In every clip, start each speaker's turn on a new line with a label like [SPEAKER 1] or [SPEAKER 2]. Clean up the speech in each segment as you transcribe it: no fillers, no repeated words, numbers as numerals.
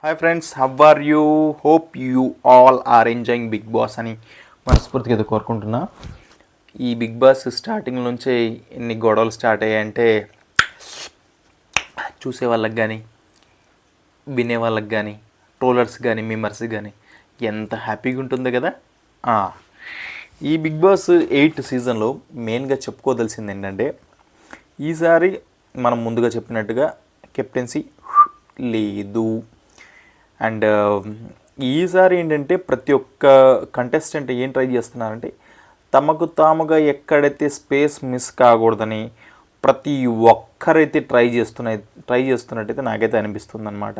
[SPEAKER 1] Hi friends, how are you? Hope you all are enjoying Bigg Boss అని మనస్ఫూర్తిగా అయితే కోరుకుంటున్నా. ఈ బిగ్ బాస్ స్టార్టింగ్ నుంచే ఎన్ని గొడవలు స్టార్ట్ అయ్యాయంటే చూసే వాళ్ళకి కానీ, వినే వాళ్ళకి కానీ, ట్రోలర్స్ కానీ, మెంబర్స్ కానీ ఎంత హ్యాపీగా ఉంటుందో కదా. ఈ బిగ్ బాస్ 8 సీజన్లో మెయిన్గా చెప్పుకోదలసింది ఏంటంటే, ఈసారి మనం ముందుగా చెప్పినట్టుగా కెప్టెన్సీ లేదు. అండ్ ఈసారి ఏంటంటే ప్రతి ఒక్క కంటెస్టెంట్ ఏం ట్రై చేస్తున్నారంటే, తమకు తాముగా ఎక్కడైతే స్పేస్ మిస్ కాకూడదని ప్రతి ఒక్కరైతే ట్రై చేస్తున్నట్టయితే నాకైతే అనిపిస్తుంది అనమాట.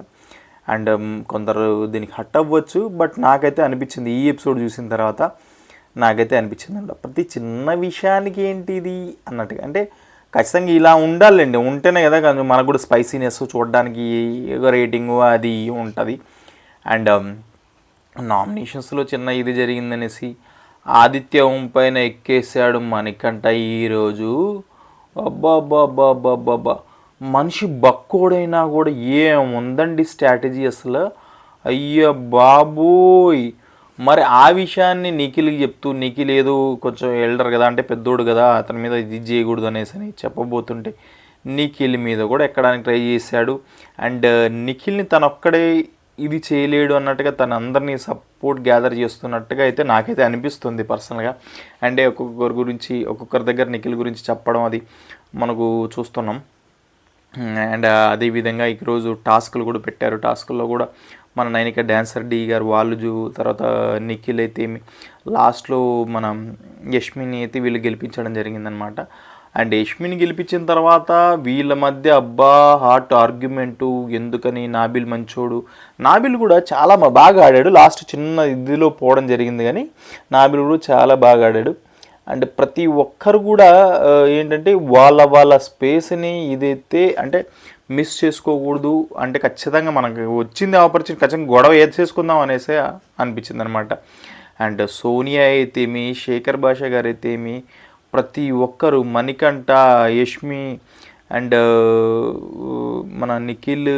[SPEAKER 1] అండ్ కొందరు దీనికి హట్ అవ్వచ్చు, బట్ నాకైతే అనిపించింది ఈ ఎపిసోడ్ చూసిన తర్వాత నాకైతే అనిపించింది అంట ప్రతి చిన్న విషయానికి ఏంటి ఇది అన్నట్టుగా. అంటే ఖచ్చితంగా ఇలా ఉండాలండి, ఉంటేనే కదా మనకు కూడా స్పైసీనెస్ చూడడానికి రేటింగు అది ఉంటుంది. అండ్ నామినేషన్స్లో చిన్న ఇది జరిగిందనేసి ఆదిత్య పైన ఎక్కేసాడు మణికంఠ ఈరోజు. అబ్బాబ్బాబ్బాబ్బాబ్బా, మనిషి బక్కోడైనా కూడా ఏముందండి స్ట్రాటజీ అసలు. అయ్య బాబోయ్. మరి ఆ విషయాన్ని నిఖిల్కి చెప్తూ, నిఖిల్ ఏదో కొంచెం ఎల్డర్ కదా, అంటే పెద్దోడు కదా, అతని మీద ఇది చేయకూడదు అనేసి అని చెప్పబోతుంటే నిఖిల్ మీద కూడా ఎక్కడానికి ట్రై చేశాడు. అండ్ నిఖిల్ని తనొక్కడే ఇది చేయలేడు అన్నట్టుగా తన అందరినీ సపోర్ట్ గ్యాదర్ చేస్తున్నట్టుగా అయితే నాకైతే అనిపిస్తుంది పర్సనల్గా. అంటే ఒక్కొక్కరి దగ్గర నిఖిల్ గురించి చెప్పడం అది మనకు చూస్తున్నాం. అండ్ అదేవిధంగా ఈరోజు టాస్కులు కూడా పెట్టారు. టాస్కుల్లో కూడా మన నైనిక డాన్సర్ డి గారు వాళ్ళు, తర్వాత నిఖిల్ అయితే లాస్ట్లో మన యష్మిని అయితే వీళ్ళు గెలిపించడం జరిగిందనమాట. అండ్ యష్మిని గెలిపించిన తర్వాత వీళ్ళ మధ్య హాట్ ఆర్గ్యుమెంటు ఎందుకని. నాబిల్ మంచోడు, నాబిల్ కూడా చాలా బాగా ఆడాడు. లాస్ట్ చిన్న ఇదిలో పోవడం జరిగింది, కానీ నాబిల్ కూడా చాలా బాగా ఆడాడు. అండ్ ప్రతి ఒక్కరు కూడా ఏంటంటే వాళ్ళ స్పేస్ని ఇదైతే అంటే మిస్ చేసుకోకూడదు. అంటే ఖచ్చితంగా మనకు వచ్చింది ఆపర్చునిటీ, ఖచ్చితంగా గొడవ ఏది చేసుకుందాం అనేసి అనిపించింది అనమాట. అండ్ సోనియా అయితేమి, శేఖర్ భాష గారు అయితేమి, ప్రతి ఒక్కరు, మణికంఠ, యష్మి అండ్ మన నిఖిల్,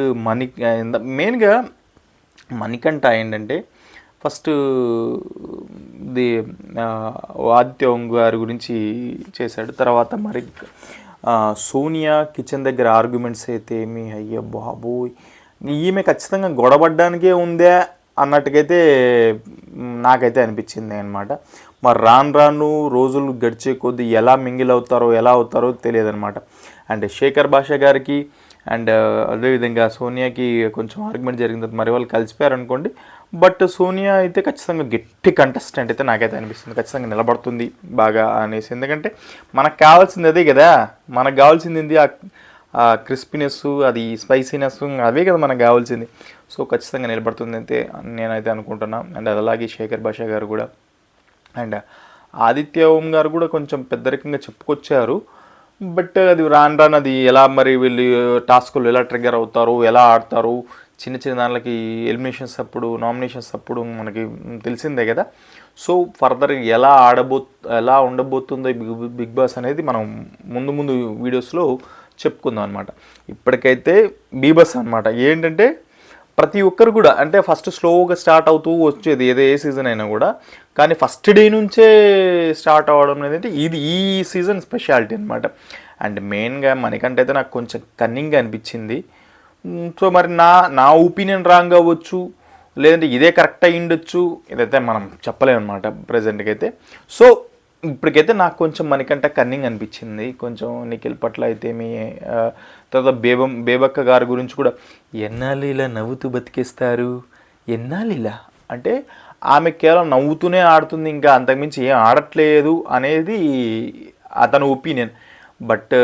[SPEAKER 1] మెయిన్గా మణికంఠ ఏంటంటే ఫస్ట్ ఆదిత్య గారి గురించి చేశాడు. తర్వాత మరి సోనియా కిచెన్ దగ్గర ఆర్గ్యుమెంట్స్ అయితే ఏమి, అయ్యో బాబోయ్, ఈమె ఖచ్చితంగా గొడవడ్డానికే ఉందే అన్నట్టుకైతే నాకైతే అనిపించింది అనమాట. మరి రాను రోజులు గడిచే కొద్దీ ఎలా మింగిల్ అవుతారో తెలియదు అనమాట. అండ్ శేఖర్ భాష గారికి అండ్ అదేవిధంగా సోనియాకి కొంచెం ఆర్గ్యుమెంట్ జరిగిన తర్వాత మరి వాళ్ళు కలిసిపోయారు అనుకోండి. బట్ సోనియా అయితే ఖచ్చితంగా గట్టి కంటెస్టెంట్ అయితే నాకైతే అనిపిస్తుంది, ఖచ్చితంగా నిలబడుతుంది బాగా అనేసి. ఎందుకంటే మనకు కావాల్సింది అదే కదా, మనకు కావాల్సింది ఏంది, ఆ క్రిస్పీనెస్, అది స్పైసీనెస్, అవే కదా మనకు కావాల్సింది. సో ఖచ్చితంగా నిలబడుతుంది అయితే నేనైతే అనుకుంటున్నా. అండ్ అలాగే శేఖర్ భాష గారు కూడా అండ్ ఆదిత్య గారు కూడా కొంచెం పెద్దరికంగా చెప్పుకొచ్చారు. బట్ అది రాను అది ఎలా మరి వీళ్ళు టాస్కులు ఎలా ట్రిగ్గర్ అవుతారు, ఎలా ఆడతారు, చిన్న దానికి ఎలిమినేషన్స్ అప్పుడు, నామినేషన్స్ అప్పుడు మనకి తెలిసిందే కదా. సో ఫర్దర్ ఎలా ఉండబోతుందో బిగ్ బాస్ అనేది మనం ముందు వీడియోస్లో చెప్పుకుందాం అనమాట. ఇప్పటికైతే బీబస్ అనమాట ఏంటంటే ప్రతి ఒక్కరు కూడా, అంటే ఫస్ట్ స్లోగా స్టార్ట్ అవుతూ వచ్చేది ఏ సీజన్ అయినా కూడా, కానీ ఫస్ట్ డే నుంచే స్టార్ట్ అవ్వడం అనేది ఈ సీజన్ స్పెషాలిటీ అనమాట. అండ్ మెయిన్గా మనకంటే అయితే నాకు కొంచెం కన్నింగ్గా అనిపించింది. సో మరి నా ఒపీనియన్ రాంగ్ అవ్వచ్చు, లేదంటే ఇదే కరెక్ట్ అయ్యి ఉండొచ్చు, ఇదైతే మనం చెప్పలేము అనమాట ప్రజెంట్కి అయితే. సో ఇప్పటికైతే నాకు కొంచెం మనకంట కన్నింగ్ అనిపించింది కొంచెం నిఖిల్ పట్ల అయితే. తర్వాత బేబక్క గారి గురించి కూడా, ఎన్నాళ్ళు ఇలా నవ్వుతూ బతికేస్తారు, ఎన్నాళ్ళు ఇలా అంటే ఆమె కేవలం నవ్వుతూనే ఆడుతుంది, ఇంకా అంతకుమించి ఏం ఆడట్లేదు అనేది అతని ఒపీనియన్. బట్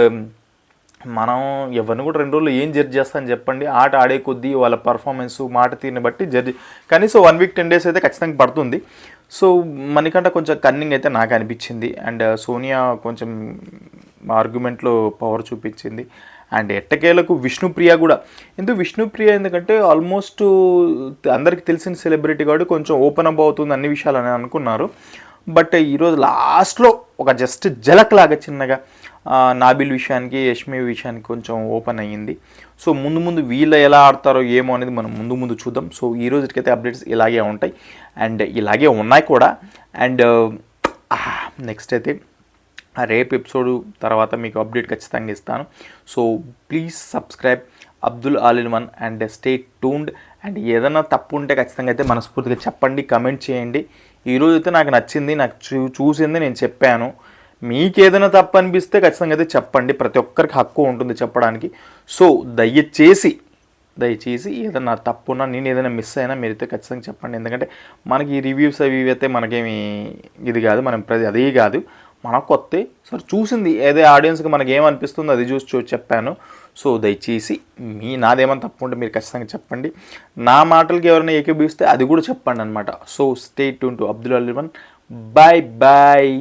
[SPEAKER 1] మనం ఎవరిని కూడా 2 రోజులు ఏం జడ్జ్ చేస్తాను చెప్పండి. ఆట ఆడే కొద్దీ వాళ్ళ పర్ఫార్మెన్స్, మాట తీరుని బట్టి జడ్జ్ కనీసం 1 వీక్ 10 డేస్ అయితే ఖచ్చితంగా పడుతుంది. సో మనకంటే కొంచెం కన్నింగ్ అయితే నాకు అనిపించింది. అండ్ సోనియా కొంచెం ఆర్గ్యుమెంట్లో పవర్ చూపించింది. అండ్ ఎట్టకేలకు విష్ణుప్రియ కూడా, ఎందుకంటే ఆల్మోస్ట్ అందరికీ తెలిసిన సెలబ్రిటీ కాబట్టి కొంచెం ఓపెన్ అప్ అవుతుంది అన్ని విషయాలు అని అనుకున్నారు. బట్ ఈరోజు లాస్ట్లో ఒక జస్ట్ జలక్ లాగా చిన్నగా నాబిల్ విషయానికి యష్మి విషయానికి కొంచెం ఓపెన్ అయ్యింది. సో ముందు ముందు వీళ్ళు ఎలా ఆడతారో ఏమో అనేది మనం ముందు ముందు చూద్దాం. సో ఈ రోజుకైతే అప్డేట్స్ ఇలాగే ఉంటాయి అండ్ ఇలాగే ఉన్నాయి కూడా. అండ్ నెక్స్ట్ అయితే రేపు ఎపిసోడ్ తర్వాత మీకు అప్డేట్ ఖచ్చితంగా ఇస్తాను. So please subscribe Abdul all in one and stay tuned. And ఏదైనా తప్పు ఉంటే ఖచ్చితంగా అయితే మనస్ఫూర్తిగా చెప్పండి, కమెంట్ చేయండి. ఈరోజు అయితే నాకు నచ్చింది, నాకు చూసింది నేను చెప్పాను. మీకు ఏదైనా తప్పు అనిపిస్తే ఖచ్చితంగా అయితే చెప్పండి, ప్రతి ఒక్కరికి హక్కు ఉంటుంది చెప్పడానికి. సో దయచేసి ఏదైనా తప్పున్నా నేను ఏదైనా మిస్ అయినా మీరైతే ఖచ్చితంగా చెప్పండి. ఎందుకంటే మనకి ఈ రివ్యూస్ అవి అయితే మనకేమి ఇది కాదు, మనం అదే కాదు, మనకు కొత్త. సో చూసింది ఏదో ఆడియన్స్కి మనకి ఏమనిపిస్తుందో అది చూసి చెప్పాను. సో దయచేసి నాదేమైనా తప్పు ఉంటే మీరు ఖచ్చితంగా చెప్పండి. నా మాటలకి ఎవరైనా ఏకీభవిస్తే అది కూడా చెప్పండి అనమాట. So stay tuned to Abdul all in one. Bye bye.